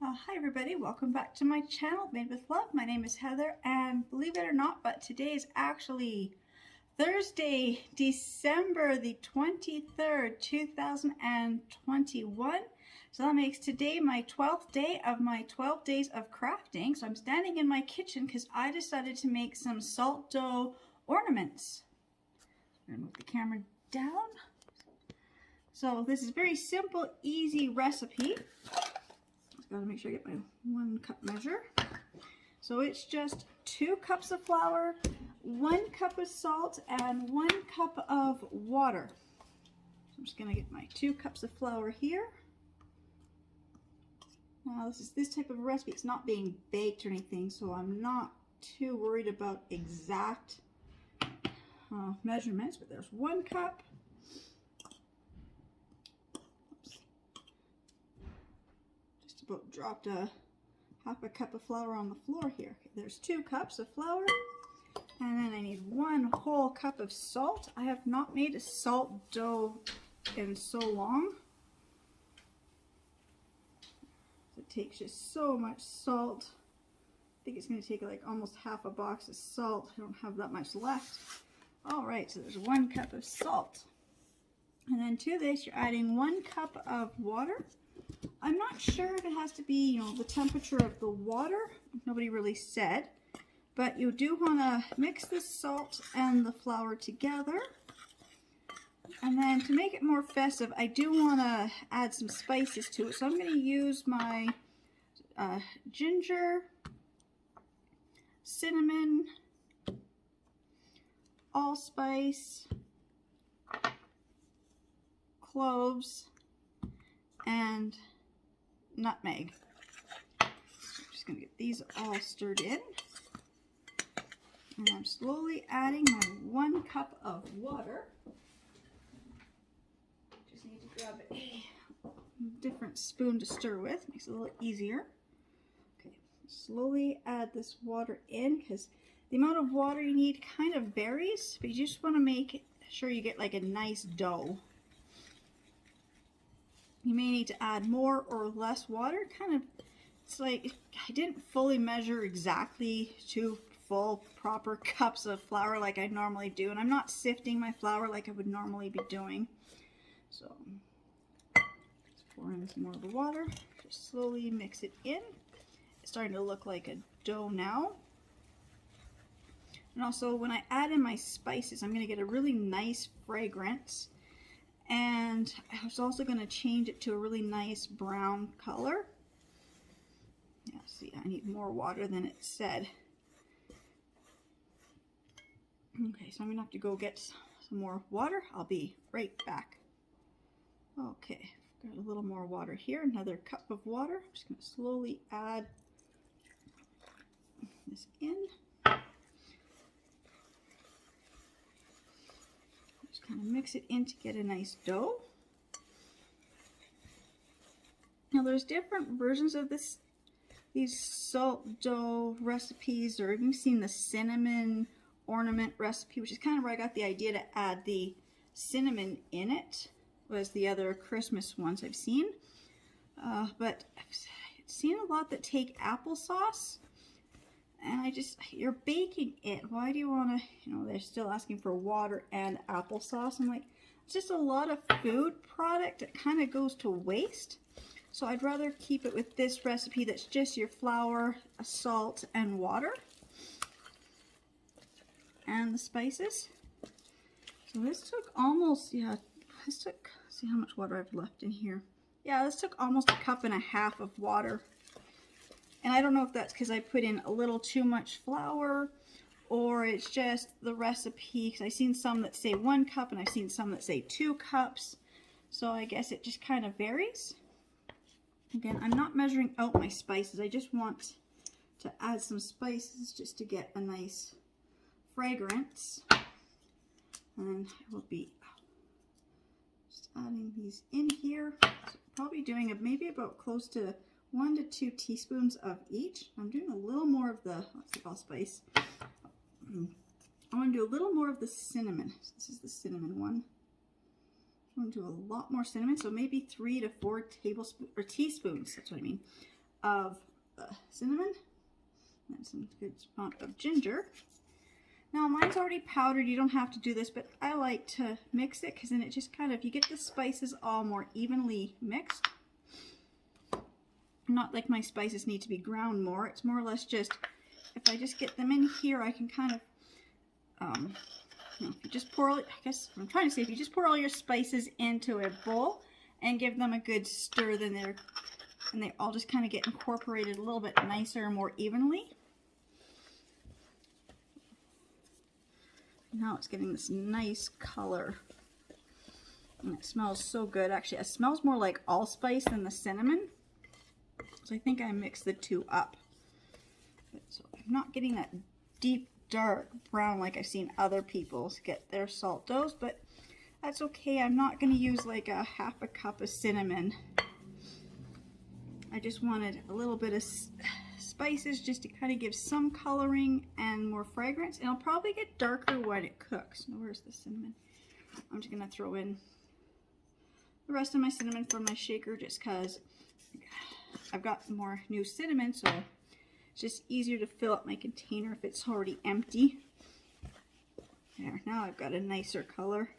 Hi everybody, welcome back to my channel, Made with Love. My name is Heather, and believe it or not, but today is actually Thursday, December the 23rd, 2021. So that makes today my 12th day of my 12 days of crafting. So I'm standing in my kitchen because I decided to make some salt dough ornaments. I'm going to move the camera down. So this is a very simple, easy recipe. Gotta make sure I get my 1 cup measure. So it's just 2 cups of flour, 1 cup of salt, and 1 cup of water. So I'm just gonna get my 2 cups of flour here. Now this is this type of recipe. It's not being baked or anything, so I'm not too worried about exact measurements, but there's 1 cup. About dropped half a cup of flour on the floor here. Okay, there's 2 cups of flour, and then I need 1 whole cup of salt. I have not made a salt dough in so long. It takes just so much salt. I think it's going to take like almost half a box of salt. I don't have that much left. All right, so there's 1 cup of salt. And then to this, you're adding 1 cup of water. I'm not sure if it has to be, the temperature of the water. Nobody really said. But you do want to mix the salt and the flour together. And then to make it more festive, I do want to add some spices to it. So I'm going to use my ginger, cinnamon, allspice, cloves, and nutmeg. So I'm just going to get these all stirred in. And I'm slowly adding my 1 cup of water. Just need to grab a different spoon to stir with. Makes it a little easier. Okay, slowly add this water in because the amount of water you need kind of varies, but you just want to make sure you get like a nice dough. You may need to add more or less water. It's like I didn't fully measure exactly 2 full proper cups of flour like I normally do, and I'm not sifting my flour like I would normally be doing. So just pour in some more of the water. Just slowly mix it in. It's starting to look like a dough now. And also when I add in my spices, I'm going to get a really nice fragrance. And I was also going to change it to a really nice brown color. Yeah, see, I need more water than it said. Okay, so I'm going to have to go get some more water. I'll be right back. Okay, got a little more water here, another cup of water. I'm just going to slowly add this in. Kind of mix it in to get a nice dough. Now there's different versions of these salt dough recipes, or you've seen the cinnamon ornament recipe, which is kind of where I got the idea to add the cinnamon in it. Was the other Christmas ones I've seen, but I've seen a lot that take applesauce. And you're baking it. Why do you want to, they're still asking for water and applesauce. I'm like, it's just a lot of food product that kind of goes to waste. So I'd rather keep it with this recipe that's just your flour, salt, and water. And the spices. So this took almost, see how much water I've left in here. Yeah, this took almost 1.5 cups of water. And I don't know if that's because I put in a little too much flour, or it's just the recipe, because I've seen some that say 1 cup and I've seen some that say 2 cups. So I guess it just kind of varies. Again, I'm not measuring out my spices. I just want to add some spices just to get a nice fragrance. And I will be just adding these in here. So probably doing maybe about close to 1 to 2 teaspoons of each. I'm doing a little more of the allspice. I want to do a little more of the cinnamon. So this is the cinnamon one. I'm going to do a lot more cinnamon, so maybe 3 to 4 tablespoons or teaspoons. That's what I mean. of cinnamon and some good amount of ginger. Now mine's already powdered, you don't have to do this, but I like to mix it because then it just kind of, you get the spices all more evenly mixed. Not like my spices need to be ground more, it's more or less just, if I just get them in here, I can kind of, you know, if you just pour, I guess I'm trying to say, if you just pour all your spices into a bowl and give them a good stir, then they all just kind of get incorporated a little bit nicer and more evenly. Now it's getting this nice color. And it smells so good. Actually, it smells more like allspice than the cinnamon. So I think I mixed the two up. But, so I'm not getting that deep, dark brown like I've seen other people get their salt doughs, but that's okay. I'm not going to use like a half a cup of cinnamon. I just wanted a little bit of spices just to kind of give some coloring and more fragrance. And it'll probably get darker when it cooks. Now, where's the cinnamon? I'm just going to throw in the rest of my cinnamon from my shaker just because I've got more new cinnamon, so it's just easier to fill up my container if it's already empty. There, now I've got a nicer color.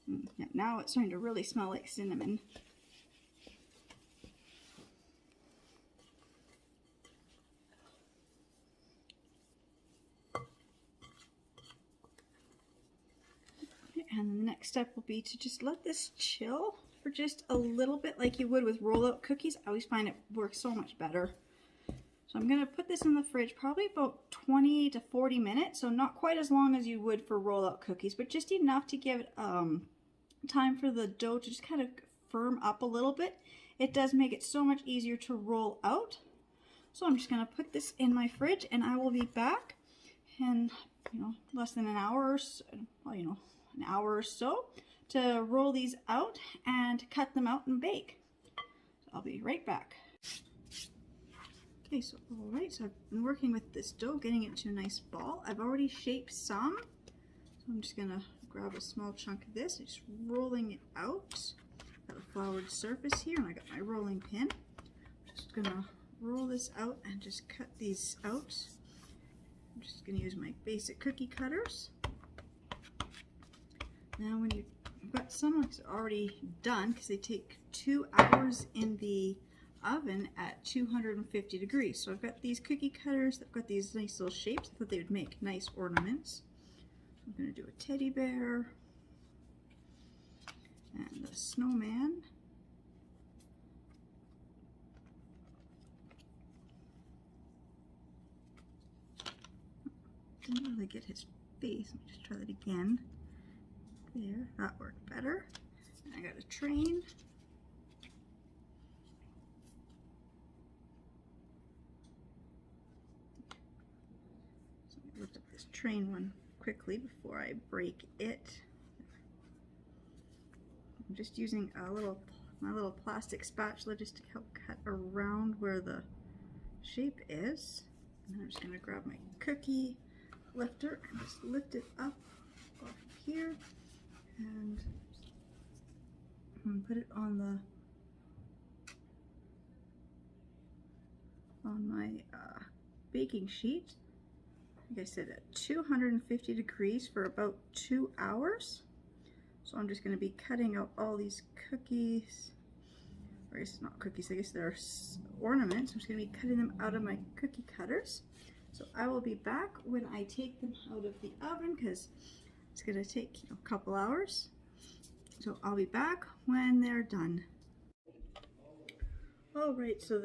Yeah, now it's starting to really smell like cinnamon. And the next step will be to just let this chill for just a little bit like you would with roll-out cookies. I always find it works so much better. So I'm going to put this in the fridge probably about 20 to 40 minutes. So not quite as long as you would for roll-out cookies, but just enough to give it time for the dough to just kind of firm up a little bit. It does make it so much easier to roll out. So I'm just going to put this in my fridge and I will be back in, you know, less than an hour or so, well, you know, an hour or so to roll these out and cut them out and bake. So I'll be right back. Okay, so alright, so I've been working with this dough, getting it to a nice ball. I've already shaped some, so I'm just gonna grab a small chunk of this, just rolling it out. Got a floured surface here, and I got my rolling pin. Just gonna roll this out and just cut these out. I'm just gonna use my basic cookie cutters. Now when you've got some already done, because they take 2 hours in the oven at 250 degrees. So I've got these cookie cutters, I've got these nice little shapes. I thought they would make nice ornaments. I'm going to do a teddy bear and a snowman. Didn't really get his face. Let me just try that again. There, that worked better. And I got a train. So let me lift up this train one quickly before I break it. I'm just using my little plastic spatula just to help cut around where the shape is. And then I'm just going to grab my cookie lifter and just lift it up off here. And put it on my baking sheet. Like I said, at 250 degrees for about 2 hours. So I'm just going to be cutting out all these cookies, or it's not cookies, I guess they're ornaments. I'm just going to be cutting them out of my cookie cutters. So I will be back when I take them out of the oven because it's going to take a couple hours. So I'll be back when they're done. Alright, so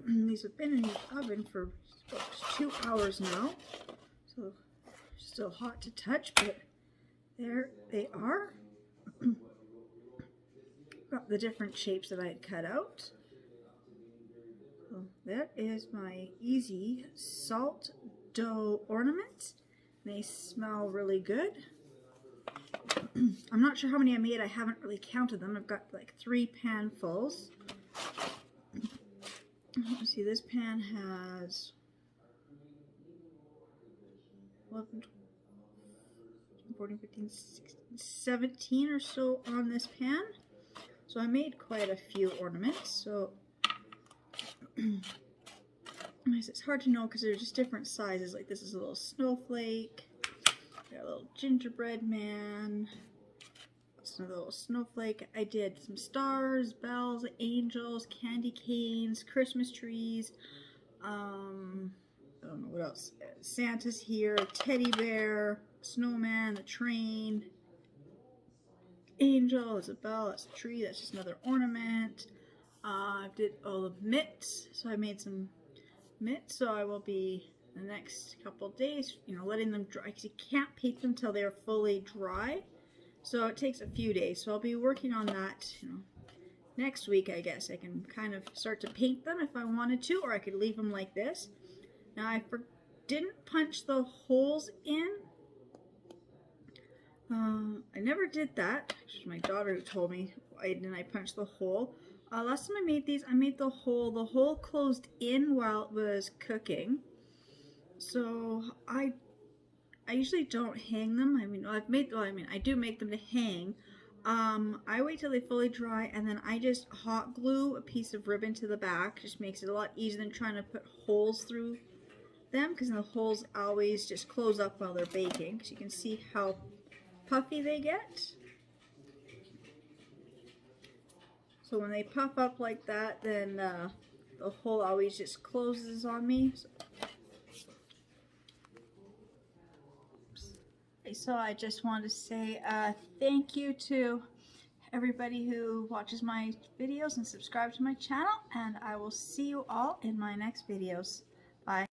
these have been in the oven for about 2 hours now. So still hot to touch, but there they are. Got the different shapes that I had cut out. So that is my easy salt dough ornaments. They smell really good. I'm not sure how many I made. I haven't really counted them. I've got like 3 panfuls. Let's see, this pan has 11, 14, 15, 16, 17 or so on this pan. So I made quite a few ornaments. So it's hard to know because they're just different sizes. Like this is a little snowflake. Got a little gingerbread man. That's another little snowflake. I did some stars, bells, angels, candy canes, Christmas trees. I don't know what else. Santa's here, a teddy bear, snowman, the train, angel, there's a bell, that's a tree, that's just another ornament. I did all the mitts, so I made some mitts, so I will be the next couple days, letting them dry, because you can't paint them till they're fully dry, so it takes a few days. So I'll be working on that, next week. I guess I can kind of start to paint them if I wanted to, or I could leave them like this. Now I didn't punch the holes in. I never did that. It was my daughter who told me. I punched the hole. Last time I made these, I made the hole. The hole closed in while it was cooking. So I usually don't hang them. I do make them to hang. I wait till they fully dry, and then I just hot glue a piece of ribbon to the back. Just makes it a lot easier than trying to put holes through them, because the holes always just close up while they're baking. So you can see how puffy they get. So when they puff up like that, then the hole always just closes on me. So I just want to say thank you to everybody who watches my videos and subscribe to my channel, and I will see you all in my next videos. Bye.